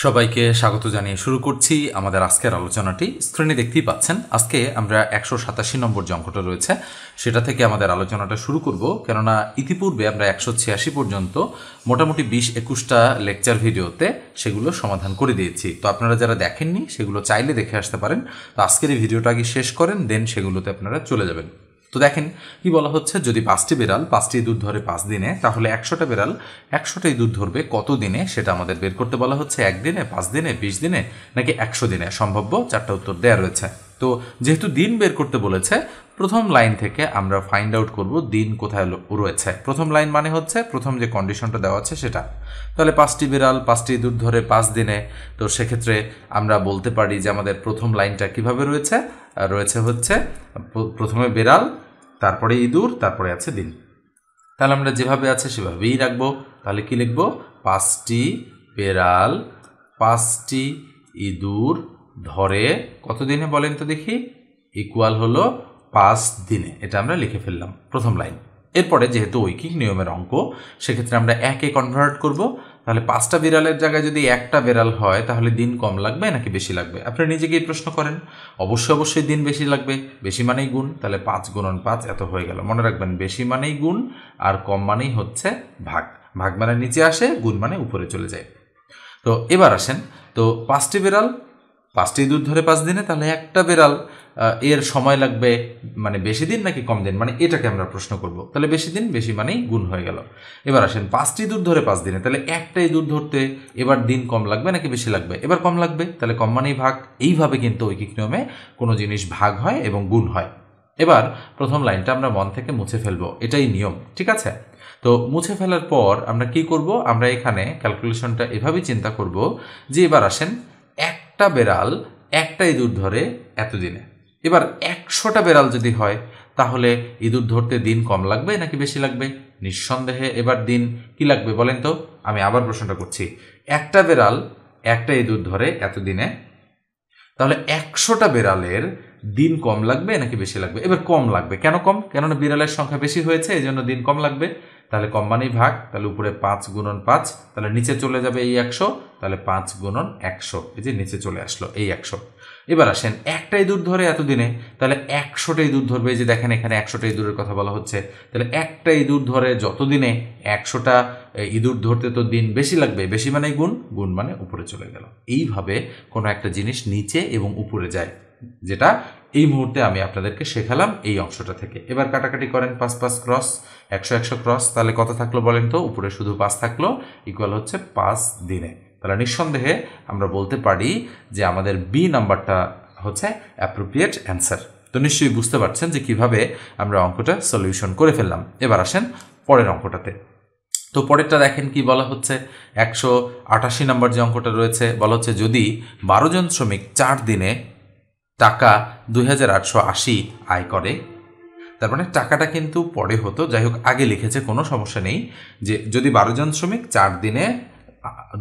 সবাইকে স্বাগত জানিয়ে শুরু করছি আমাদের আজকের আলোচনাটি। স্ক্রিনে দেখতেই পাচ্ছেন আজকে আমরা 187 নম্বর যে অঙ্কটা রয়েছে সেটা থেকে আমাদের আলোচনাটা শুরু করব, কেননা ইতিপূর্বে আমরা 186 পর্যন্ত মোটামুটি 20-21টা লেকচার ভিডিওতে সেগুলো সমাধান করে দিয়েছি। তো আপনারা যারা দেখেননি সেগুলো চাইলে দেখে আসতে পারেন। তো আজকের এই ভিডিওটা আগে শেষ করেন, দেন সেগুলোতে আপনারা চলে যাবেন। তো দেখেন কি বলা হচ্ছে, যদি 5টি বিড়াল 5টি ইঁদুর ধরে 5 দিনে, তাহলে 100টা বিড়াল 100টা ইঁদুর ধরবে কত দিনে সেটা আমাদের বের করতে বলা হচ্ছে। 1 দিনে, 5 দিনে, 20 দিনে নাকি 100 দিনে? সম্ভাব্য 4টা উত্তর দেওয়া রয়েছে। তো যেহেতু দিন বের করতে বলেছে, প্রথম লাইন থেকে আমরা ফাইন্ড আউট করব দিন কোথায় রয়েছে। প্রথম লাইন মানে হচ্ছে প্রথম যে কন্ডিশনটা দেওয়া আছে সেটা। তাহলে 5টি বিড়াল 5টি ইঁদুর ধরে 5 দিনে, তো সেক্ষেত্রে আমরা বলতে পারি যে আমাদের প্রথম লাইনটা কিভাবে রয়েছে। রয়েছে হচ্ছে প্রথমে বিড়াল, তারপরে ইঁদুর, তারপরে আছে দিন। তাহলে আমরা যেভাবে আছে সেভাবেই রাখবো। তাহলে কি লিখবো? 5টি বিড়াল 5টি ইঁদুর ধরে কত দিনে বলেন তো দেখি? ইকুয়াল হলো 5 দিনে। এটা আমরা লিখে ফেললাম প্রথম লাইন। এরপরে যেহেতু ঐকিক নিয়মের অঙ্ক, সেক্ষেত্রে আমরা একে কনভার্ট করব। তাহলে 5টা বিড়ালের জায়গায় যদি একটা বিড়াল হয় তাহলে দিন কম লাগবে নাকি বেশি লাগবে? আপনি নিজেকেই প্রশ্ন করেন। অবশ্যই দিন বেশি লাগবে। বেশি মানেই গুণ, তাহলে 5 গুণন 5 এত হয়ে গেল। মনে রাখবেন, বেশি মানেই গুণ আর কম মানেই হচ্ছে ভাগ। ভাগ মানে নিচে আসে, গুণ মানে উপরে চলে যায়। তো এবার আসেন, তো 5টি বিড়াল 5টি ইঁদুর ধরে 5 দিনে, তাহলে একটা বিড়াল এর সময় লাগবে মানে বেশি দিন নাকি কম দিন, মানে এটাকে আমরা প্রশ্ন করব। তাহলে বেশি দিন, বেশি মানেই গুণ হয়ে গেল। এবার আসেন 5টি ইঁদুর ধরে 5 দিনে, তাহলে একটা ইঁদুর ধরতে এবার দিন কম লাগবে নাকি বেশি লাগবে? এবার কম লাগবে, তাহলে কম মানেই ভাগ। এইভাবে কিন্তু ঐকিক নিয়মে কোনো জিনিস ভাগ হয় এবং গুণ হয়। এবার প্রথম লাইনটা আমরা মন থেকে মুছে ফেলবো, এটাই নিয়ম, ঠিক আছে? তো মুছে ফেলার পর আমরা কি করব? আমরা এখানে ক্যালকুলেশনটা এভাবেই চিন্তা করব যে এবার আসেন একটা বেড়াল একটা ইঁদুর ধরে এতদিনে। এবার 100টা বেড়াল যদি হয় তাহলে ইঁদুর ধরতে দিন কম লাগবে নাকি বেশি লাগবে? নিঃসন্দেহে এবার দিন কি লাগবে বলেন তো? আমি আবার প্রশ্নটা করছি। একটা বেড়াল একটা ইঁদুর ধরে এতদিনে, তাহলে 100টা বেড়ালের দিন কম লাগবে নাকি বেশি লাগবে? এবার কম লাগবে। কেন কম? কেননা বিড়ালের সংখ্যা বেশি হয়েছে, এই জন্য দিন কম লাগবে। তাহলে কম মানেই ভাগ, তাহলে উপরে 5 গুণন 5, তাহলে নিচে চলে যাবে এই 100, তাহলে 5 গুণন 100, এই যে নিচে চলে আসলো এই 100। এবার আসেন একটা ইঁদুর ধরে এতদিনে, তাহলে 100টা ইঁদুর ধরবে। এই যে দেখেন এখানে 100টা ইঁদুরের কথা বলা হচ্ছে, তাহলে একটা ইঁদুর ধরে যতদিনে 100টা ইঁদুর ধরতে তো দিন বেশি লাগবে। বেশি মানে গুণ, গুণ মানে উপরে চলে গেল। এইভাবে কোনো একটা জিনিস নিচে এবং উপরে যায়, যেটা এই মুহূর্তে আমি আপনাদেরকে শেখালাম এই অংশটা থেকে। এবার কাটাকাটি করেন, 5 5 ক্রস, 100 100 ক্রস, তাহলে কত থাকলো বলেন তো? উপরে শুধু 5 থাকলো, ইকুয়াল হচ্ছে 5 দিনে। তাহলে নিঃসন্দেহে আমরা বলতে পারি যে আমাদের বি নাম্বারটা হচ্ছে অ্যাপ্রোপ্রিয়েট অ্যান্সার। তো নিশ্চয়ই বুঝতে পারছেন যে কিভাবে আমরা অঙ্কটা সলিউশন করে ফেললাম। এবার আসেন পরের অঙ্কটাতে। তো পরেরটা দেখেন কি বলা হচ্ছে। 188 নম্বর যে অঙ্কটা রয়েছে, বলা হচ্ছে যদি 12 জন শ্রমিক 4 দিনে টাকা 2880 আয় করে, তার মানে টাকাটা কিন্তু পরে হতো, যাই হোক আগে লিখেছে, কোনো সমস্যা নেই। যে যদি 12 জন শ্রমিক 4 দিনে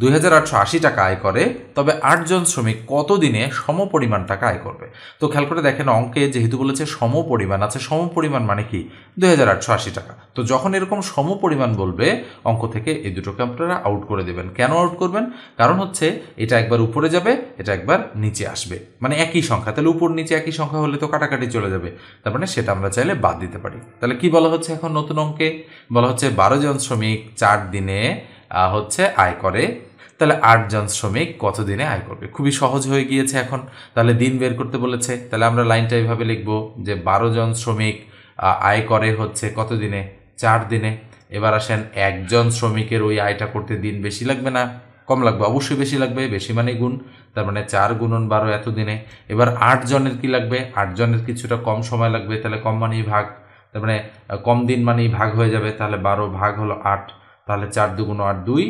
2880 টাকা আয় করে, তবে 8 জন শ্রমিক কত দিনে সমপরিমাণ টাকা আয় করবে? তো খেয়াল করে দেখেন, অঙ্কে যেহেতু বলেছে সমপরিমাণ আছে, সমপরিমাণ মানে কি? 2880 টাকা। তো যখন এরকম সমপরিমাণ বলবে অঙ্ক থেকে এই দুটোকে আপনারা আউট করে দেবেন। কেন আউট করবেন? কারণ হচ্ছে এটা একবার উপরে যাবে, এটা একবার নিচে আসবে, মানে একই সংখ্যা। তাহলে উপর নিচে একই সংখ্যা হলে তো কাটাকাটি চলে যাবে, তার মানে সেটা আমরা চাইলে বাদ দিতে পারি। তাহলে কি বলা হচ্ছে এখন নতুন অঙ্কে? বলা হচ্ছে 12 জন শ্রমিক 4 দিনে হচ্ছে আয় করে, তাহলে 8 জন শ্রমিক কত দিনে আয় করবে? খুবই সহজ হয়ে গিয়েছে এখন। তাহলে দিন বের করতে বলেছে, তাহলে আমরা লাইনটা এইভাবে লিখব যে 12 জন শ্রমিক আয় করে হচ্ছে কত দিনে? 4 দিনে। এবার আসেন একজন শ্রমিকের ওই আয়টা করতে দিন বেশি লাগবে না কম লাগবে? অবশ্যই বেশি লাগবে, বেশি মানে গুণ, তার মানে 4 গুণন 12 এত দিনে। এবার 8 জনের কি লাগবে? 8 জনের কিছুটা কম সময় লাগবে, তাহলে কম মানেই ভাগ, তার মানে কম দিন মানেই ভাগ হয়ে যাবে। তাহলে 12 ভাগ হলো 8, তাহলে 4 দুগুণ 8 2,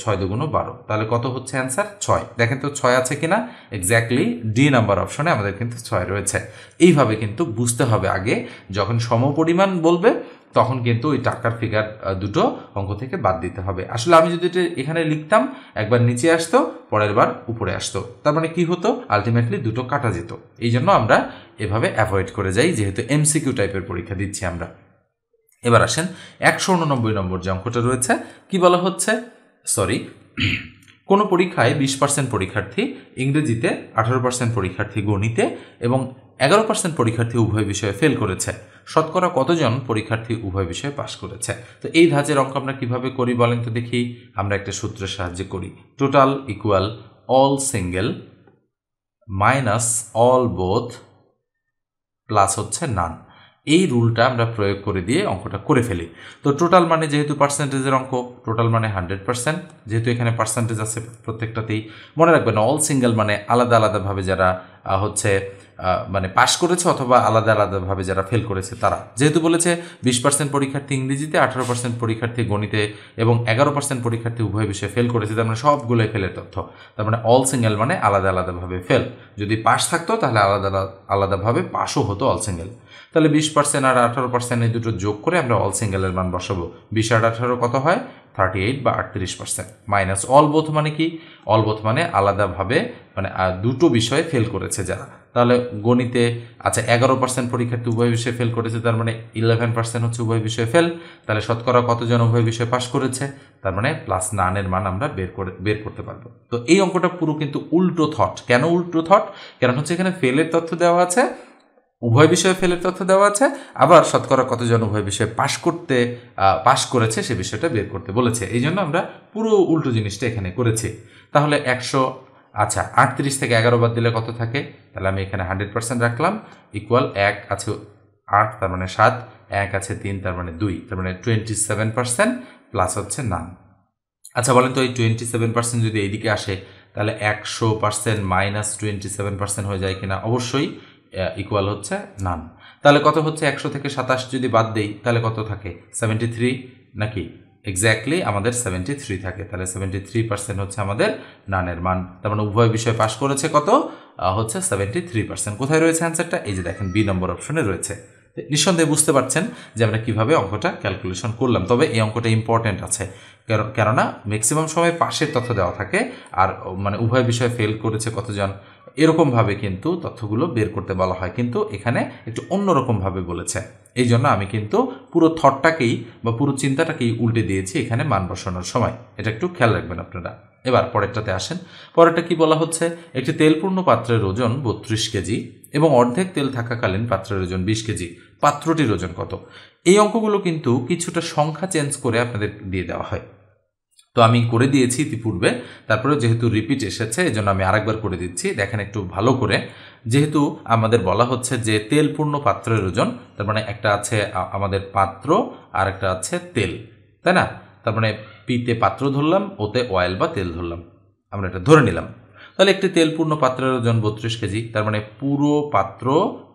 6 দুগুণ 12, তাহলে কত হচ্ছে অ্যান্সার? 6। দেখেন তো 6 আছে কিনা? এক্স্যাক্টলি ডি নাম্বার অপশনে আমাদের কিন্তু 6 রয়েছে। এইভাবে কিন্তু বুঝতে হবে আগে, যখন সমপরিমাণ বলবে তখন কিন্তু ওই টাকার ফিগার দুটো অঙ্ক থেকে বাদ দিতে হবে। আসলে আমি যদি এখানে লিখতাম, একবার নিচে আসতো, পরের বার উপরে আসতো, তার মানে কি হতো? আলটিমেটলি দুটো কাটা যেত। এই জন্য আমরা এভাবে অ্যাভয়েড করে যাই, যেহেতু এমসিকিউ টাইপের পরীক্ষা দিচ্ছি আমরা। এবার আসেন 189 নম্বর যে অঙ্কটা রয়েছে, কি বলা হচ্ছে? সরি, কোনো পরীক্ষায় 20% পরীক্ষার্থী ইংরেজিতে, 18% পরীক্ষার্থী গণিতে এবং 11% পরীক্ষার্থী উভয় বিষয়ে ফেল করেছে। শতকরা কতজন পরীক্ষার্থী উভয় বিষয়ে পাশ করেছে? তো এই ধাঁচের অঙ্ক আমরা কিভাবে করি বলেন তো দেখি। আমরা একটা সূত্রের সাহায্যে করি। Total equal all single minus all both plus হচ্ছে নান। এই রুলটা আমরা প্রয়োগ করে দিয়ে অঙ্কটা করে ফেলি। তো টোটাল মানে যেহেতু পার্সেন্টেজের অঙ্ক, টোটাল মানে 100%, যেহেতু এখানে পার্সেন্টেজ আছে প্রত্যেকটাতেই। মনে রাখবেন অল সিঙ্গেল মানে আলাদা আলাদাভাবে যারা হচ্ছে মানে পাশ করেছে অথবা আলাদা আলাদাভাবে যারা ফেল করেছে তারা। যেহেতু বলেছে 20% পরীক্ষার্থী ইংরেজিতে, 18% পরীক্ষার্থী গণিতে এবং 11% পরীক্ষার্থী উভয় বিষয়ে ফেল করেছে, তার মানে সবগুলোই ফেলের তথ্য। তার মানে অল সিঙ্গেল মানে আলাদা আলাদাভাবে ফেল। যদি পাশ থাকতো তাহলে আলাদা আলাদাভাবে পাশও হতো অল সিঙ্গেল। তাহলে 20% আর 18% এই দুটো যোগ করে আমরা অল সিঙ্গেলের মান বসাবো। 20 আর 18 কত হয়? 38 বা 38%। মাইনাস অল বোথ মানে কি? অল বোথ মানে আলাদাভাবে মানে দুটো বিষয়ে ফেল করেছে যারা। তাহলে গণিতে 11% পরীক্ষার্থী উভয় বিষয়ে ফেল করেছে, তার মানে 11% হচ্ছে উভয় বিষয়ে ফেল। তাহলে শতকরা কতজন উভয় বিষয়ে পাশ করেছে? তার মানে প্লাস নানের মান আমরা বের করতে পারবো। তো এই অঙ্কটা পুরো কিন্তু উল্টো থট। কেন উল্টো থট? কারণ হচ্ছে এখানে ফেলের তথ্য দেওয়া আছে, উভয় বিষয়ে ফেলের তথ্য দেওয়া আছে, আবার শতকরা কতজন উভয় বিষয়ে পাশ করেছে সে বিষয়টা বের করতে বলেছে। এই জন্য আমরা পুরো উল্টো জিনিসটা এখানে করেছি। তাহলে 38 থেকে 11 বাদ দিলে কত থাকে? তাহলে আমি এখানে 100% রাখলাম, ইকুয়াল 1 আছে 8 তার মানে 7, 1 আছে 3 তার মানে 2, তার মানে 27% প্লাস হচ্ছে নান। আচ্ছা বলেন তো এই 27% যদি এইদিকে আসে তাহলে 100% মাইনাস 27% হয়ে যায় কিনা? অবশ্যই, ইকুয়াল হচ্ছে নান। তাহলে কত হচ্ছে? 100 থেকে 27 যদি বাদ দেই তাহলে কত থাকে? 73 নাকি? এক্স্যাক্টলি আমাদের 73 থাকে। তাহলে 73% হচ্ছে আমাদের নানের মান। তার মানে উভয় বিষয়ে পাশ করেছে কত? হচ্ছে 73%। কোথায় রয়েছে অ্যান্সারটা? এই যে দেখেন, বি নম্বর অপশনে রয়েছে। নিঃসন্দেহে বুঝতে পারছেন যে আমরা কিভাবে অঙ্কটা ক্যালকুলেশন করলাম। তবে এই অঙ্কটা ইম্পর্টেন্ট আছে, কেননা ম্যাক্সিমাম সময় পাশের তথ্য দেওয়া থাকে আর মানে উভয় বিষয়ে ফেল করেছে কতজন, এরকমভাবে কিন্তু তথ্যগুলো বের করতে বলা হয়, কিন্তু এখানে একটু অন্যরকমভাবে বলেছে। এই জন্য আমি কিন্তু পুরো থটটাকেই বা পুরো চিন্তাটাকেই উল্টে দিয়েছি এখানে মান বসানোর সময়। এটা একটু খেয়াল রাখবেন আপনারা। এবার পরেরটাতে আসেন। পরেরটা কি বলা হচ্ছে? একটি তেলপূর্ণ পাত্রের ওজন 32 কেজি এবং অর্ধেক তেল থাকাকালীন পাত্রের ওজন 20 কেজি। পাত্রটির ওজন কত? এই অঙ্কগুলো কিন্তু কিছুটা সংখ্যা চেঞ্জ করে আপনাদের দিয়ে দেওয়া হয়। তো আমি করে দিয়েছি ইতিপূর্বে, তারপরে যেহেতু রিপিট এসেছে এই জন্য আমি আরেকবার করে দিচ্ছি। দেখেন একটু ভালো করে। যেহেতু আমাদের বলা হচ্ছে যে তেলপূর্ণ পাত্রের ওজন, তার মানে একটা আছে আমাদের পাত্র আর একটা আছে তেল, তাই না? তার মানে পিতে পাত্র ধরলাম, ওতে অয়েল বা তেল ধরলাম, আমরা এটা ধরে নিলাম। তাহলে একটি তেলপূর্ণ পাত্রের ওজন 32 কেজি, তার মানে পুরো পাত্র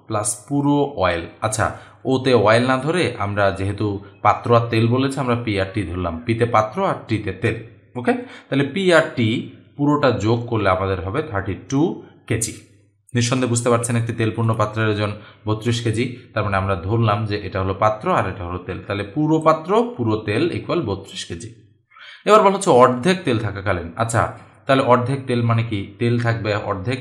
প্লাস পুরো অয়েল। আচ্ছা, ওতে অয়েল না ধরে আমরা যেহেতু পাত্র আর তেল বলেছে আমরা পি আর টি ধরলাম, পিতে পাত্র আর টিতে তেল। ওকে, তাহলে পি আর টি পুরোটা যোগ করলে আমাদের হবে 32 কেজি। নিঃসন্দেহে বুঝতে পারছেন একটি তেলপূর্ণ পাত্রের ওজন 32 কেজি, তার মানে আমরা ধরলাম যে এটা হলো পাত্র আর এটা হলো তেল। তাহলে পুরো পাত্র পুরো তেল ইকুয়াল 32 কেজি। এবার বলা হচ্ছে অর্ধেক তেল থাকাকালীন। আচ্ছা, তাহলে অর্ধেক তেল মানে কি? তেল থাকবে অর্ধেক,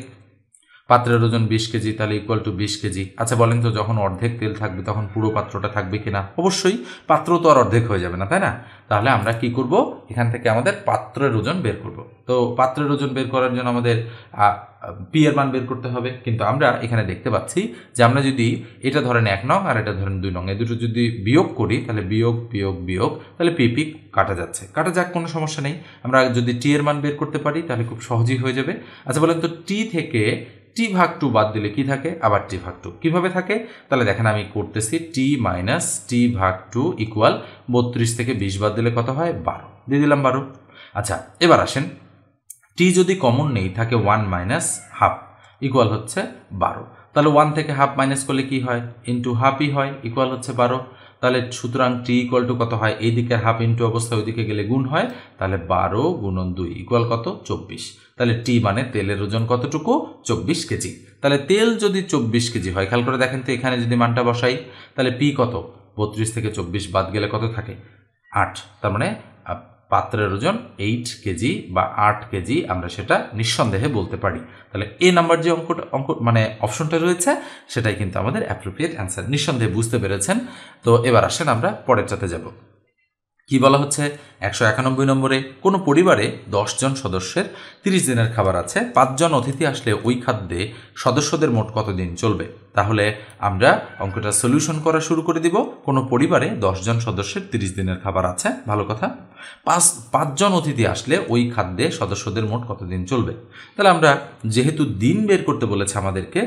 পাত্রের ওজন 20 কেজি, তাহলে ইকুয়াল টু 20 কেজি। আচ্ছা বলেন তো, যখন অর্ধেক তেল থাকবে তখন পুরো পাত্রটা থাকবে কিনা? অবশ্যই, পাত্র তো আর অর্ধেক হয়ে যাবে না, তাই না? তাহলে আমরা কি করব? এখান থেকে আমাদের পাত্রের ওজন বের করব। তো পাত্রের ওজন বের করার জন্য আমাদের পি এর মান বের করতে হবে। কিন্তু আমরা এখানে দেখতে পাচ্ছি যে আমরা যদি এটা ধরেন 1 নং আর এটা ধরেন 2 নং, এই দুটো যদি বিয়োগ করি তাহলে বিয়োগ বিয়োগ বিয়োগ, তাহলে পিপি কাটা যাচ্ছে। কাটা যাক, কোনো সমস্যা নেই। আমরা যদি টি এর মান বের করতে পারি তাহলে খুব সহজেই হয়ে যাবে। আচ্ছা বলেন তো, টি থেকে টি ভাগ 2 বাদ দিলে কি থাকে? আবার টি ভাগ 2। কিভাবে থাকে? তাহলে দেখেন আমি করতেছি, টি মাইনাস টি ভাগ 2 ইকুয়াল 32 থেকে 20 বাদ দিলে কত হয়? 12, দিয়ে দিলাম 12। আচ্ছা এবার আসেন, টি যদি কমন নেই থাকে 1 মাইনাস হাফ ইকুয়াল হচ্ছে 12। তাহলে 1 থেকে হাফ মাইনাস করলে কি হয়? ইন্টু হাফই হয়, ইকুয়াল হচ্ছে 12। তাহলে সুতরাং টি ইকুয়াল টু কত হয়? এই দিকের হাফ ইন্টু অবস্থা ওইদিকে গেলে গুণ হয়, তাহলে 12 গুণন 2 ইকুয়াল কত? 24। তাহলে টি মানে তেলের ওজন কতটুকু? 24 কেজি। তাহলে তেল যদি 24 কেজি হয়, খেয়াল করে দেখেন তো, এখানে যদি মানটা বসাই তাহলে পি কত? 32 থেকে 24 বাদ গেলে কত থাকে? 8। তার মানে পাত্রের ওজন 8 কেজি বা 8 কেজি, আমরা সেটা নিঃসন্দেহে বলতে পারি। তাহলে এ নাম্বার যে অঙ্ক মানে অপশনটা রয়েছে সেটাই কিন্তু আমাদের অ্যাপ্রোপ্রিয়েট অ্যান্সার। নিঃসন্দেহে বুঝতে পেরেছেন। তো এবার আসেন আমরা পরেরটাতে যাব। কি বলা হচ্ছে 191 নম্বরে কোনো পরিবারে 10 জন সদস্যের 30 দিনের খাবার আছে, 5 জন অতিথি আসলে ওই খাদ্যে সদস্যদের মোট কতদিন চলবে। তাহলে আমরা অঙ্কটা সলিউশন করা শুরু করে দিব। কোনো পরিবারে 10 জন সদস্যের 30 দিনের খাবার আছে, ভালো কথা। 5 জন অতিথি আসলে ওই খাদ্যে সদস্যদের মোট কতদিন চলবে। তাহলে আমরা যেহেতু দিন বের করতে বলেছে আমাদেরকে,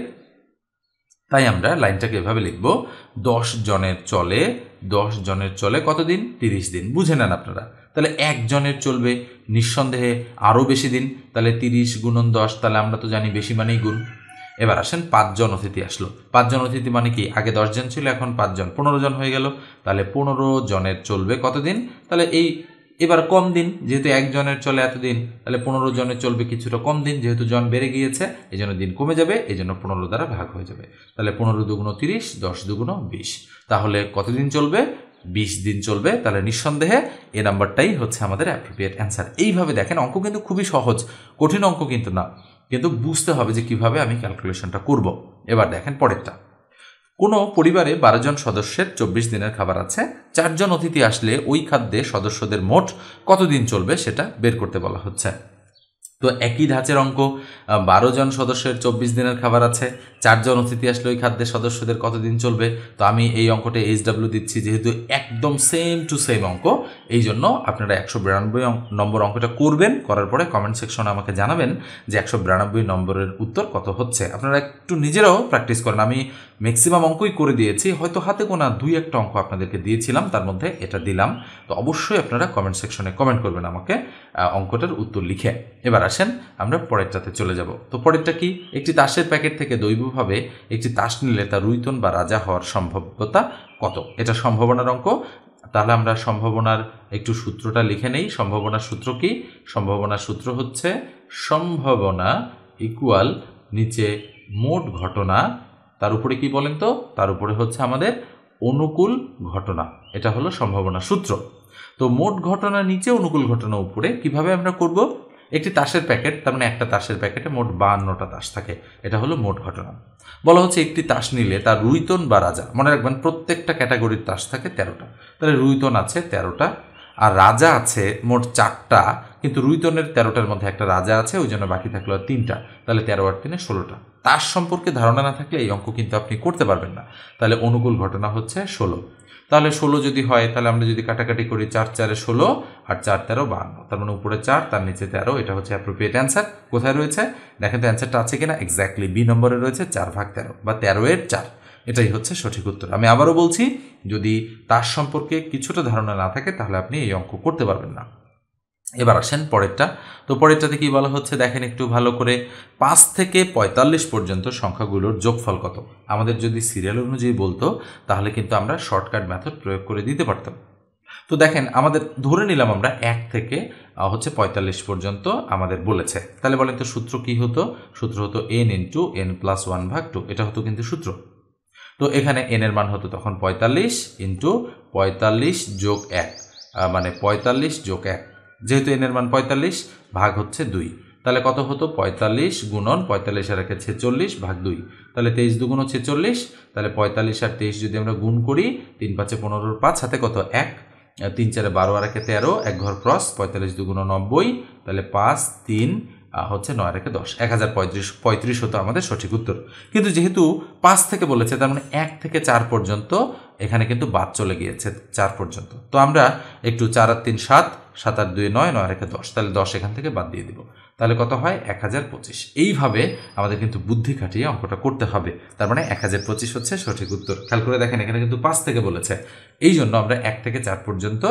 তাই আমরা লাইনটাকে এভাবে লিখব, 10 জনের চলে কতদিন? 30 দিন। বুঝে নেন আপনারা। তাহলে 1 জনের চলবে নিঃসন্দেহে আরও বেশি দিন, তাহলে 30 গুণন 10, তাহলে আমরা তো জানি বেশি মানেই গুণ। এবার আসেন 5 জন অতিথি আসলো। 5 জন অতিথি মানে কি? আগে 10 জন ছিল, এখন 5 জন, 15 জন হয়ে গেল। তাহলে 15 জনের চলবে কতদিন? তাহলে এবার কম দিন, যেহেতু 1 জনের চলে এতদিন, তাহলে 15 জনের চলবে কিছুটা কম দিন, যেহেতু জন বেড়ে গিয়েছে এই জন্য দিন কমে যাবে, এই জন্য 15 দ্বারা ভাগ হয়ে যাবে। তাহলে 15 দুগুণ 30, 10 দুগুণ 20। তাহলে কতদিন চলবে? 20 দিন চলবে। তাহলে নিঃসন্দেহে এ নাম্বারটাই হচ্ছে আমাদের অ্যাপ্রোপ্রিয়েট অ্যান্সার। এইভাবে দেখেন, অঙ্ক কিন্তু খুবই সহজ, কঠিন অঙ্ক কিন্তু না, কিন্তু বুঝতে হবে যে কিভাবে আমি ক্যালকুলেশনটা করব। এবার দেখেন পরেরটা। কোনো পরিবারে 12 জন সদস্যের 24 দিনের খাবার আছে, 4 জন অতিথি আসলে ওই খাদ্যে সদস্যদের মোট কতদিন চলবে সেটা বের করতে বলা হচ্ছে। তো একই ধাঁচের অঙ্ক, 12 জন সদস্যের 24 দিনের খাবার আছে, 4 জন অতিথি আসলে ওই খাদ্যের সদস্যদের কতদিন চলবে। তো আমি এই অঙ্কটা HW দিচ্ছি, যেহেতু একদম সেম টু সেম অঙ্ক, এই জন্য আপনারা 192 নম্বর অঙ্কটা করবেন। করার পরে কমেন্ট সেকশনে আমাকে জানাবেন যে 192 নম্বরের উত্তর কত হচ্ছে। আপনারা একটু নিজেরাও প্র্যাকটিস করেন। আমি ম্যাক্সিমাম অঙ্কই করে দিয়েছি, হয়তো হাতে গোনা 2-1টা অঙ্ক আপনাদেরকে দিয়েছিলাম, তার মধ্যে এটা দিলাম। তো অবশ্যই আপনারা কমেন্ট সেকশনে কমেন্ট করবেন আমাকে অঙ্কটার উত্তর লিখে। এবার আসেন আমরা পরেরটাতে চলে যাব। তো পরেরটা কি? একটি তাসের প্যাকেট থেকে দৈবভাবে একটি তাস নিলে তা রুইতন বা রাজা হওয়ার সম্ভাব্যতা কত। এটা সম্ভাবনার অঙ্ক। তাহলে আমরা সম্ভাবনার একটু সূত্রটা লিখে নেই। সম্ভাবনার সূত্র কি? সম্ভাবনার সূত্র হচ্ছে সম্ভাবনা ইকুয়াল নিচে মোট ঘটনা, তার উপরে কি বলেন তো? তার উপরে হচ্ছে আমাদের অনুকূল ঘটনা। এটা হলো সম্ভাবনা সূত্র। তো মোট ঘটনা নিচে, অনুকূল ঘটনা উপরে। কিভাবে আমরা করব? একটি তাসের প্যাকেট, তার মানে একটা তাসের প্যাকেটে মোট 52টা তাস থাকে, এটা হলো মোট ঘটনা। বলা হচ্ছে একটি তাস নিলে তার রুইতন বা রাজা, মনে রাখবেন প্রত্যেকটা ক্যাটাগরির তাস থাকে 13টা, তাহলে রুইতন আছে 13টা আর রাজা আছে মোট 4টা, কিন্তু রুইতনের 13টার মধ্যে একটা রাজা আছে, ওই জন্য বাকি থাকলো 3টা, তাহলে 13 আর 3 16টা। তাস সম্পর্কে ধারণা না থাকলে এই অঙ্ক কিন্তু আপনি করতে পারবেন না। তাহলে অনুকূল ঘটনা হচ্ছে 16। তাহলে 16 যদি হয়, তাহলে আমরা যদি কাটাকাটি করি, 4 4 16 আর 4 13 52, তার মানে উপরে 4 তার নিচে 13, এটা হচ্ছে অ্যাপ্রোপ্রিয়েট অ্যান্সার। কোথায় রয়েছে দেখেন তো অ্যান্সারটা আছে কিনা? এক্স্যাক্টলি বি নম্বরে রয়েছে, 4/13 বা 13/4, এটাই হচ্ছে সঠিক উত্তর। আমি আবারও বলছি, যদি তার সম্পর্কে কিছুটা ধারণা না থাকে তাহলে আপনি এই অঙ্ক করতে পারবেন না। এবার আসেন পরেরটা। তো পরেরটাতে কি বলা হচ্ছে দেখেন একটু ভালো করে, 5 থেকে 45 পর্যন্ত সংখ্যাগুলোর যোগফল কত। আমাদের যদি সিরিয়াল অনুযায়ী বলতো তাহলে কিন্তু আমরা শর্টকাট মেথড প্রয়োগ করে দিতে পারতাম। তো দেখেন, আমাদের ধরে নিলাম আমরা 1 থেকে হচ্ছে 45 পর্যন্ত আমাদের বলেছে। তাহলে বলেন তো সূত্র কি হতো? সূত্র হতো n × n+1/2, এটা হতো কিন্তু সূত্র। তো এখানে n এর মান হতো তখন 45 × 45 + 1, মানে 45 + 1, যেহেতু n এর মান 45 ভাগ হচ্ছে 2, তাহলে কত হতো? 45 গুণন 45 আর 46 ভাগ 2, তাহলে 23 দুগুণ 46, তাহলে 45 আর 23 যদি আমরা গুণ করি, 3 5 15, 5 হাতে কত? 1, 3 4 12 আর 13, 1 ঘর ক্রস, 45 দুগুণ 90, তাহলে 5 3 হচ্ছে 9 আর 10, 1035 হতো আমাদের সঠিক উত্তর। কিন্তু যেহেতু 5 থেকে বলেছে, তার মানে 1 থেকে 4 পর্যন্ত এখানে কিন্তু বাদ চলে গিয়েছে 4 পর্যন্ত। তো আমরা একটু 4 আর 3 7, 7 আর 2 9, 9 আর 10, তাহলে 10 এখান থেকে বাদ দিয়ে দিব, তাহলে কত হয়? 1025। এইভাবে আমাদের কিন্তু বুদ্ধি খাটিয়ে অঙ্কটা করতে হবে। তার মানে 1025 হচ্ছে সঠিক উত্তর। খেয়াল করে দেখেন, এখানে কিন্তু 5 থেকে বলেছে, এই জন্য আমরা 1 থেকে 4 পর্যন্ত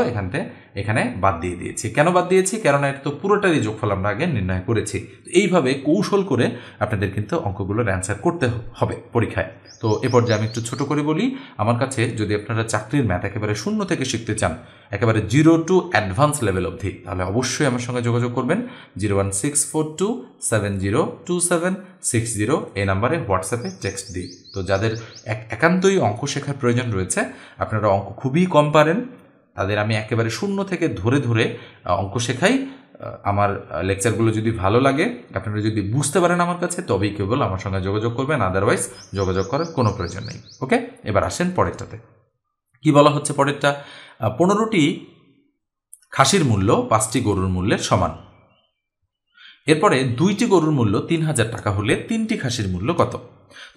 এখানে বাদ দিয়ে দিয়েছি। কেন বাদ দিয়েছি? কারণ এটা তো পুরোটারই যোগফল আমরা আগে নির্ণয় করেছি। এইভাবে কৌশল করে আপনাদের কিন্তু অঙ্কগুলোর অ্যান্সার করতে হবে পরীক্ষায়। তো এ পর্যায়ে আমি একটু ছোট করে বলি, আমার কাছে যদি আপনারা চাকরির ম্যাথ একেবারে শূন্য থেকে শিখতে চান, একেবারে 0 টু অ্যাডভান্স লেভেল অবধি, তাহলে অবশ্যই আমার সঙ্গে যোগাযোগ করবেন। 01642702760 এই নাম্বারে হোয়াটসঅ্যাপে টেক্সট দিই। তো যাদের একান্তই অঙ্ক শেখার প্রয়োজন রয়েছে, আপনারা অঙ্ক খুবই কম পারেন, তাদের আমি একেবারে শূন্য থেকে ধরে ধরে অঙ্ক শেখাই। আমার লেকচারগুলো যদি ভালো লাগে, আপনারা যদি বুঝতে পারেন আমার কাছে, তবেই কেবল আমার সঙ্গে যোগাযোগ করবেন, আদারওয়াইজ যোগাযোগ করার কোনো প্রয়োজন নেই। ওকে, এবার আসেন পরেরটাতে। কি বলা হচ্ছে পরেরটা? 15টি খাসির মূল্য 5টি গরুর মূল্যের সমান। এরপরে 2টি গরুর মূল্য 3000 টাকা হলে 3টি খাসির মূল্য কত?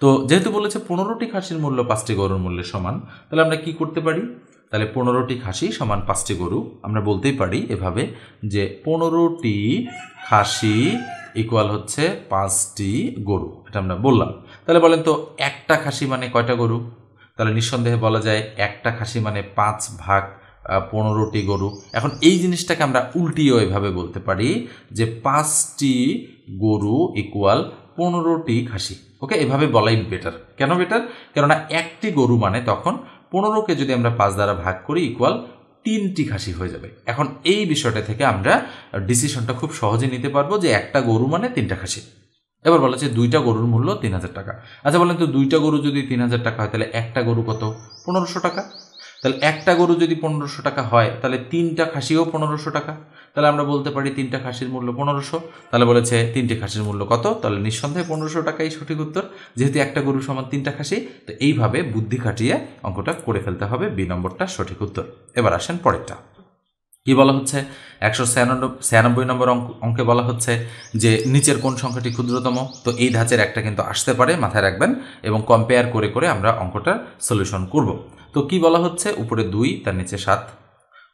তো যেহেতু বলেছে 15টি খাসির মূল্য 5টি গরুর মূল্যের সমান, তাহলে আমরা কি করতে পারি? তাহলে 15টি খাসি সমান 5টি গরু, আমরা বলতেই পারি এভাবে যে 15টি খাসি ইকুয়াল হচ্ছে 5টি গরু। এটা আমরা বললাম। তাহলে বলেন তো একটা খাসি মানে কয়টা গরু? তাহলে নিঃসন্দেহে বলা যায় একটা খাসি মানে 5/15টি গরু। এখন এই জিনিসটাকে আমরা উল্টিয়েও এভাবে বলতে পারি যে 5টি গরু ইকুয়াল 15টি খাসি। ওকে, এভাবে বলাই বেটার। কেন বেটার? কেননা একটি গরু মানে তখন 15কে যদি আমরা 5 দ্বারা ভাগ করি ইকুয়াল 3টি খাসি হয়ে যাবে। এখন এই বিষয়টা থেকে আমরা ডিসিশনটা খুব সহজে নিতে পারবো যে একটা গরু মানে 3টা খাসি। এবার বলা হচ্ছে 2টা গরুর মূল্য 3000 টাকা। আচ্ছা বলেন তো 2টা গরু যদি 3000 টাকা হয় তাহলে একটা গরু কত? 1500 টাকা। তাহলে একটা গরু যদি 1500 টাকা হয় তাহলে 3টা খাসিও 1500 টাকা। তাহলে আমরা বলতে পারি 3টা খাসির মূল্য 1500। তাহলে বলেছে 3টে খাসির মূল্য কত? তাহলে নিঃসন্দেহে 1500 টাকাই সঠিক উত্তর, যেহেতু একটা গরু সমান 3টা খাসি। তো এইভাবে বুদ্ধি খাটিয়ে অঙ্কটা করে ফেলতে হবে। বি নম্বরটা সঠিক উত্তর। এবার আসেন পরেরটা। কি বলা হচ্ছে? 196 নম্বর অঙ্কে বলা হচ্ছে যে নিচের কোন সংখ্যাটি ক্ষুদ্রতম? তো এই ধাঁচের একটা কিন্তু আসতে পারে, মাথায় রাখবেন, এবং কম্পেয়ার করে করে আমরা অঙ্কটার সলিউশন করব। তো কি বলা হচ্ছে? উপরে 2, তার নিচে 7,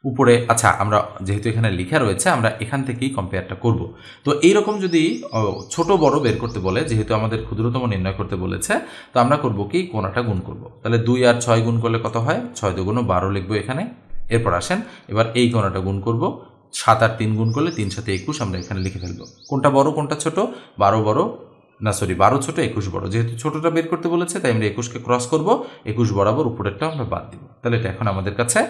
উপরে, আচ্ছা আমরা যেহেতু এখানে লেখা রয়েছে আমরা এখান থেকেই কম্পেয়ারটা করব। তো এইরকম যদি ছোট বড় বের করতে বলে, যেহেতু আমাদের ক্ষুদ্রতম নির্ণয় করতে বলেছে, তো আমরা করব কি, কোনাটা গুণ করব। তাহলে 2 আর 6 গুণ করলে কত হয়? 6 2 12 লিখবো এখানে। এরপর আসেন এবার এই কোনাটা গুণ করব। 7 আর 3 গুণ করলে 3 7 21 আমরা এখানে লিখে ফেলবো। কোনটা বড় কোনটা ছোট? 12 বড়, না সরি 12 ছোট 21 বড়। যেহেতু ছোটটা বের করতে বলেছে তাই আমরা 21কে ক্রস করব, 21 বরাবর উপরেরটা আমরা বাদ দিব। তাহলে এটা এখন আমাদের কাছে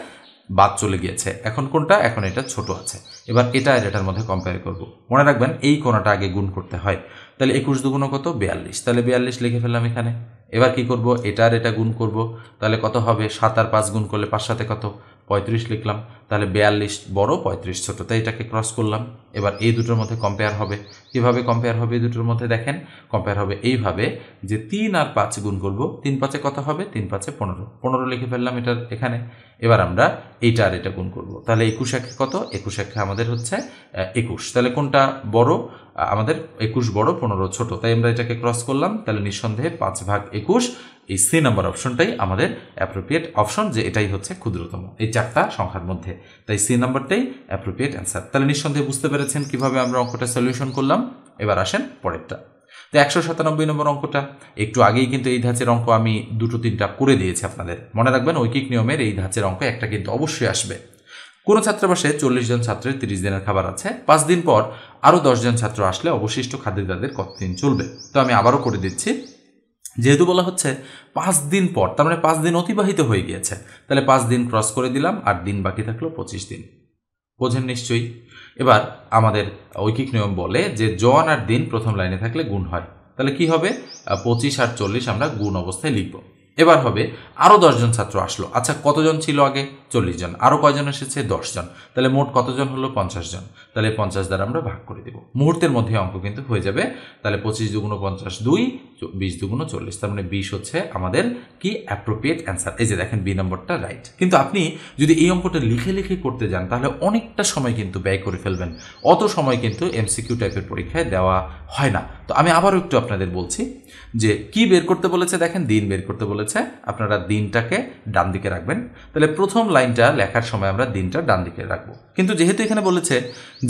বাদ চলে গিয়েছে। এখন কোনটা? এখন এটা ছোট আছে। এবার এটা আর এটার মধ্যে কম্পেয়ার করব। মনে রাখবেন এই কোণাটা আগে গুণ করতে হয়। তাহলে 21 দুগুণ কত? 42। তাহলে 42 লিখে ফেললাম এখানে। এবার কি করব? এটা আর এটা গুণ করব। তাহলে কত হবে? 7 আর 5 গুণ করলে 5 7 কত? 35 লিখলাম। তাহলে 42 বড়, 35 ছোট, তাই এটাকে ক্রস করলাম। এবার এই দুটোর মধ্যে কম্পেয়ার হবে। কিভাবে কম্পেয়ার হবে এই দুটোর মধ্যে? দেখেন কম্পেয়ার হবে এইভাবে যে 3 আর 5 গুণ করব। 3 5 কত হবে? 3 5 15, 15 লিখে ফেললাম এটার এখানে। এবার আমরা এইটা আর এটা গুণ করব। তাহলে 21 একে কত? 21 একে আমাদের হচ্ছে 21। তাহলে কোনটা বড়? আমাদের 21 বড়, 15 ছোট, তাই আমরা এটাকে ক্রস করলাম। তাহলে নিঃসন্দেহে 5/21 এই সি নাম্বার অপশনটাই আমাদের অ্যাপ্রোপ্রিয়েট অপশন, যে এটাই হচ্ছে ক্ষুদ্রতম এই 4টা সংখ্যার মধ্যে। তাই সি নাম্বারটাই অ্যাপ্রোপ্রিয়েট অ্যান্সার। তাহলে নিঃসন্দেহে বুঝতে পেরেছেন কিভাবে আমরা অঙ্কটা সলিউশন করলাম। এবার আসেন পরেরটা। তো 197 নম্বর অঙ্কটা একটু আগেই কিন্তু এই ধাঁচের অঙ্ক আমি 2-3টা করে দিয়েছি আপনাদের। মনে রাখবেন ঐকিক নিয়মের এই ধাঁচের অঙ্ক একটা কিন্তু অবশ্যই আসবে। কোনো ছাত্রাবাসে 40 জন ছাত্রের 30 দিনের খাবার আছে। 5 দিন পর আরও 10 জন ছাত্র আসলে অবশিষ্ট খাদ্য তাদের কতদিন চলবে? তো আমি আবারও করে দিচ্ছি। যেহেতু বলা হচ্ছে 5 দিন পর, তার মানে 5 দিন অতিবাহিত হয়ে গিয়েছে। তাহলে 5 দিন ক্রস করে দিলাম, আর দিন বাকি থাকলো 25 দিন। বোঝেন নিশ্চয়ই। এবার আমাদের ঐকিক নিয়ম বলে যে জন আর দিন প্রথম লাইনে থাকলে গুণ হয়। তাহলে কি হবে? 25 আর 40 আমরা গুণ অবস্থায় লিখব। এবার হবে আরও 10 জন ছাত্র আসলো। আচ্ছা কতজন ছিল আগে? 40 জন। আরও কয়জন এসেছে? 10 জন। তাহলে মোট কতজন হলো? 50 জন। তাহলে 50 দ্বারা আমরা ভাগ করে দেব। মুহূর্তের মধ্যে অঙ্ক কিন্তু হয়ে যাবে। তাহলে 25 দুগুণ 50 2, 20 দুগুণ 40, তার মানে 20 হচ্ছে আমাদের কি অ্যাপ্রোপ্রিয়েট অ্যান্সার। এই যে দেখেন বি নম্বরটা রাইট। কিন্তু আপনি যদি এই অঙ্কটা লিখে লিখে করতে যান তাহলে অনেকটা সময় কিন্তু ব্যয় করে ফেলবেন। অত সময় কিন্তু এমসিকিউ টাইপের পরীক্ষায় দেওয়া হয় না। তো আমি আবারও একটু আপনাদের বলছি যে কি বের করতে বলেছে। দেখেন দিন বের করতে বলেছে, আপনারা দিনটাকে ডান দিকে রাখবেন। তাহলে প্রথম লাইনটা লেখার সময় আমরা দিনটা ডান দিকে রাখবো। কিন্তু যেহেতু এখানে বলেছে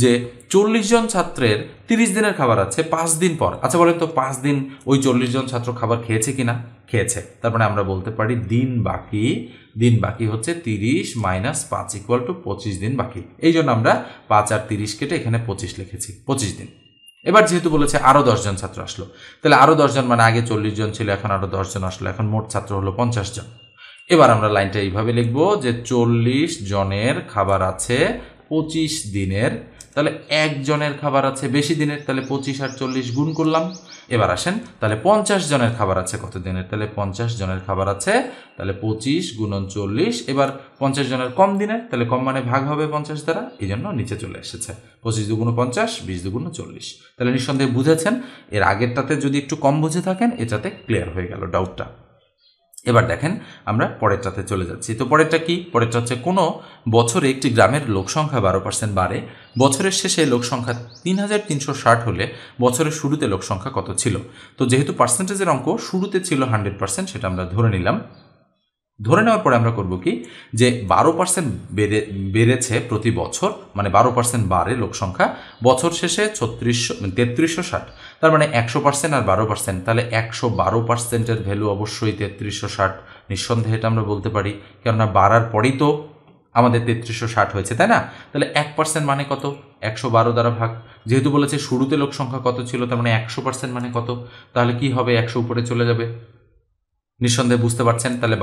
যে 40 জন ছাত্রের 30 দিনের খাবার আছে 5 দিন পর, আচ্ছা বলেন তো 5 দিন ওই 40 জন ছাত্র খাবার খেয়েছে কিনা? খেয়েছে। তার মানে আমরা বলতে পারি দিন বাকি হচ্ছে 30 - 5 = 25 দিন বাকি। এই জন্য আমরা 5 আর 30 কেটে এখানে 25 লিখেছি, 25 দিন। এবার যেহেতু বলেছে আরও 10 জন ছাত্র আসলো, তাহলে আরও 10 জন মানে আগে 40 জন ছিল, এখন আরও 10 জন আসলো, এখন মোট ছাত্র হলো 50 জন। এবার আমরা লাইনটা এইভাবে লিখবো যে 40 জনের খাবার আছে 25 দিনের। তাহলে 1 জনের খাবার আছে বেশি দিনের, তাহলে 25 আর 40 গুণ করলাম। এবার আসেন তাহলে 50 জনের খাবার আছে কত দিনের? তাহলে 50 জনের খাবার আছে, তাহলে 25 গুণন 40। এবার 50 জনের কম দিনের, তাহলে কম মানে ভাগ হবে 50 দ্বারা, এই জন্য নিচে চলে এসেছে। 25 দুগুণ 50, 20 দুগুণ 40। তাহলে নিঃসন্দেহে বুঝেছেন। এর আগেরটাতে যদি একটু কম বুঝে থাকেন এটাতে ক্লিয়ার হয়ে গেল ডাউটটা। এবার দেখেন আমরা পরেরটাতে চলে যাচ্ছি। তো পরেরটা কি? পরেরটা হচ্ছে কোনো বছরে একটি গ্রামের লোকসংখ্যা 12% বাড়ে, বছরের শেষে লোকসংখ্যা 3360 হলে বছরের শুরুতে লোকসংখ্যা কত ছিল? তো যেহেতু পার্সেন্টেজের অঙ্ক, শুরুতে ছিল 100%, সেটা আমরা ধরে নিলাম। ধরে নেওয়ার পরে আমরা করব কি, যে 12% বেড়েছে প্রতি বছর, মানে 12% বাড়ে লোকসংখ্যা, বছর শেষে 3360, তার মানে 100% আর 12%, তাহলে 112%-এর ভ্যালু অবশ্যই 3360, নিঃসন্দেহে এটা আমরা বলতে পারি, কেননা বাড়ার পরেই তো আমাদের 3360 হয়েছে, তাই না? তাহলে 1% মানে কত? 112 দ্বারা ভাগ। যেহেতু বলেছে শুরুতে লোকসংখ্যা কত ছিল, তার মানে 100% মানে কত? তাহলে কি হবে? 100 উপরে চলে যাবে, নিঃসন্দেহে বুঝতে পারছেন। তাহলে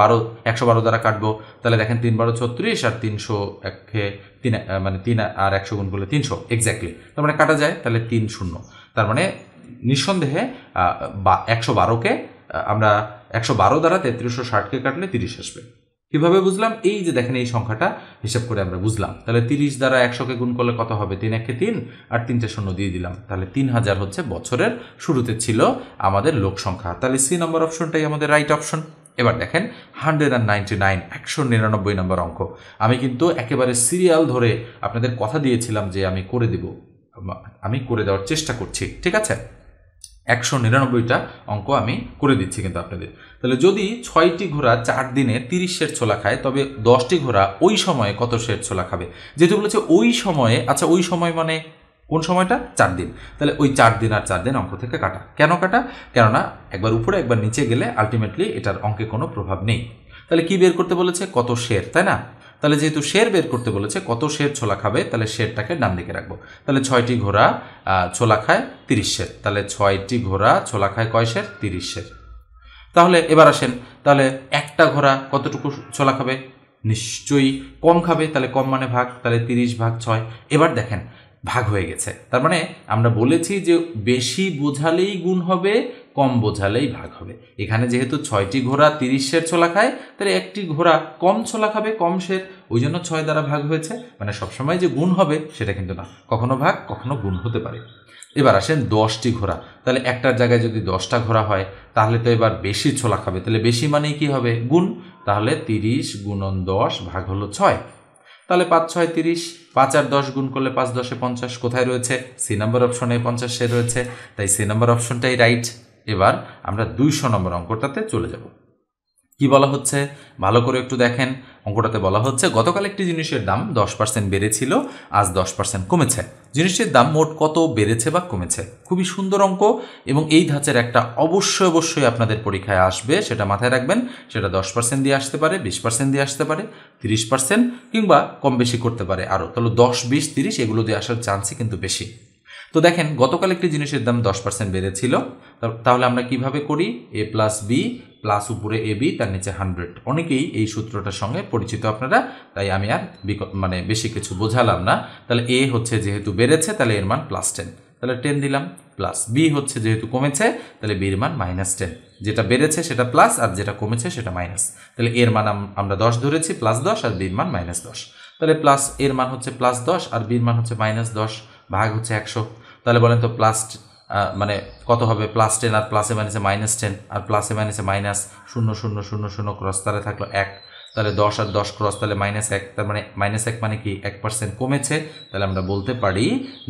112 দ্বারা কাটবো, তাহলে দেখেন 3 12 36, আর 300 3 মানে 3 আর 100 গুণ করলে 300 এক্স্যাক্টলি, তার মানে কাটা যায়, তাহলে 3 শূন্য। তার মানে নিঃসন্দেহে 112কে আমরা 112 দ্বারা 3360কে কাটলে 30 আসবে। কিভাবে বুঝলাম? এই যে দেখেন এই সংখ্যাটা হিসাব করে আমরা বুঝলাম। তাহলে 30 দ্বারা 100কে গুণ করলে কত হবে? 3 1 3, আর 3টে শূন্য দিয়ে দিলাম, তাহলে 3000 হচ্ছে বছরের শুরুতে ছিল আমাদের লোক সংখ্যা। তাহলে সি নম্বর অপশনটাই আমাদের রাইট অপশন। এবার দেখেন 199, 199 নম্বর অঙ্ক। আমি কিন্তু একেবারে সিরিয়াল ধরে আপনাদের কথা দিয়েছিলাম যে আমি করে দেব, আমি করে দেওয়ার চেষ্টা করছি, ঠিক আছে? 199টা অঙ্ক আমি করে দিচ্ছি কিন্তু আপনাদের। তাহলে যদি 6টি ঘোড়া 4 দিনে 30 সের ছোলা খায়, তবে 10টি ঘোড়া ওই সময়ে কত সের ছোলা খাবে? যেহেতু বলেছে ওই সময়ে, আচ্ছা ওই সময় মানে কোন সময়টা? 4 দিন। তাহলে ওই 4 দিন আর 4 দিন অঙ্ক থেকে কাটা। কেন কাটা? কেননা একবার উপরে একবার নিচে গেলে আলটিমেটলি এটার অঙ্কে কোনো প্রভাব নেই। তাহলে কি বের করতে বলেছে? কত শের, তাই না? তাহলে যেহেতু শের বের করতে বলেছে, কত শের ছোলা খাবে, তাহলে শেরটাকে ডান দিকে রাখবো। তাহলে 6টি ঘোড়া ছোলা খায় 30 সের, তাহলে 6টি ঘোড়া ছোলা খায় কয় সের? 30 সের। তাহলে এবার আসেন, তাহলে একটা ঘোড়া কতটুকু ছোলা খাবে? নিশ্চয়ই কম খাবে, তাহলে কম মানে ভাগ, তাহলে 30 ভাগ 6। এবার দেখেন ভাগ হয়ে গেছে, তার মানে আমরা বলেছি যে বেশি বোঝালেই গুণ হবে, কম বোঝালেই ভাগ হবে। এখানে যেহেতু 6টি ঘোড়া 30 সের ছোলা খায়, তাহলে একটি ঘোড়া কম ছোলা খাবে, কম সের, ওই জন্য 6 দ্বারা ভাগ হয়েছে। মানে সবসময় যে গুণ হবে সেটা কিন্তু না, কখনো ভাগ কখনো গুণ হতে পারে। এবার আসেন 10টি ঘোড়া, তাহলে একটার জায়গায় যদি 10টা ঘোড়া হয়, তাহলে তো এবার বেশি ছোলা খাবে, তাহলে বেশি মানেই কি হবে? গুণ। তাহলে 30 গুণন 10 ভাগ হলো 6, তাহলে 5 6 30, 5 আর 10 গুণ করলে 5 10 50, কোথায় রয়েছে? সি নম্বর অপশনে 50 সে রয়েছে, তাই সি নম্বর অপশনটাই রাইট। এবার আমরা 200 নম্বর অঙ্কটাতে চলে যাব। কি বলা হচ্ছে ভালো করে একটু দেখেন। অঙ্কটাতে বলা হচ্ছে গতকাল একটি জিনিসের দাম 10% বেড়েছিল, আজ 10% কমেছে। জিনিসটির দাম মোট কত বেড়েছে বা কমেছে? খুবই সুন্দর অঙ্ক, এবং এই ধাঁচের একটা অবশ্যই আপনাদের পরীক্ষায় আসবে, সেটা মাথায় রাখবেন। সেটা 10% দিয়ে আসতে পারে, 20% দিয়ে আসতে পারে, 30%, কিংবা কম বেশি করতে পারে আরও। তাহলে 10 20 30 এগুলো দিয়ে আসার চান্সই কিন্তু বেশি। তো দেখেন গতকাল একটি জিনিসের দাম 10% বেড়েছিল, তাহলে আমরা কিভাবে করি? a প্লাস বি প্লাস উপরে এ বি, তার নিচে 100। অনেকেই এই সূত্রটার সঙ্গে পরিচিত আপনারা, তাই আমি আর মানে বেশি কিছু বোঝালাম না। তাহলে এ হচ্ছে যেহেতু বেড়েছে, তাহলে এর মান +10, তাহলে 10 দিলাম, প্লাস বি হচ্ছে যেহেতু কমেছে, তাহলে বির মান -10। যেটা বেড়েছে সেটা প্লাস, আর যেটা কমেছে সেটা মাইনাস। তাহলে এর মান আমরা 10 ধরেছি, +10, আর বির মান -10। তাহলে প্লাস এর মান হচ্ছে +10, আর বির মান হচ্ছে -10, ভাগ হচ্ছে 100। তাহলে বলেন তো প্লাস মানে কত হবে? +10 আর প্লাসে মাইনাসে -10, আর প্লাসে মাইনাসে মাইনাস 0 0 0 0 ক্রস, তাহলে থাকলো 1। তাহলে 10 আর 10 ক্রস, তাহলে -1, তার মানে -1 মানে কি? 1% কমেছে। তাহলে আমরা বলতে পারি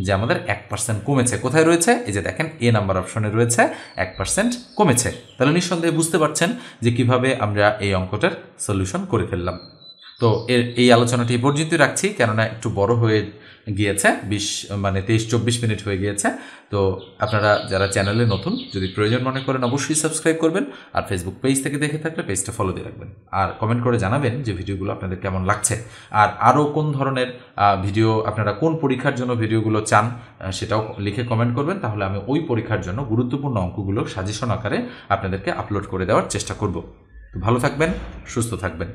যে আমাদের 1% কমেছে। কোথায় রয়েছে? এই যে দেখেন এ নাম্বার অপশনে রয়েছে 1% কমেছে। তাহলে নিঃসন্দেহে বুঝতে পারছেন যে কিভাবে আমরা এই অঙ্কটার সলিউশন করে ফেললাম। তো এই আলোচনাটি এই পর্যন্তই রাখছি, কেননা একটু বড় হয়ে গিয়েছে, 23-24 মিনিট হয়ে গিয়েছে। তো আপনারা যারা চ্যানেলে নতুন, যদি প্রয়োজন মনে করেন অবশ্যই সাবস্ক্রাইব করবেন, আর ফেসবুক পেজ থেকে দেখে থাকলে পেজটা ফলো দিয়ে রাখবেন, আর কমেন্ট করে জানাবেন যে ভিডিওগুলো আপনাদের কেমন লাগছে, আর আরও কোন ধরনের ভিডিও আপনারা কোন পরীক্ষার জন্য ভিডিওগুলো চান সেটাও লিখে কমেন্ট করবেন। তাহলে আমি ওই পরীক্ষার জন্য গুরুত্বপূর্ণ অঙ্কগুলো সাজেশন আকারে আপনাদেরকে আপলোড করে দেওয়ার চেষ্টা করব। তো ভালো থাকবেন, সুস্থ থাকবেন।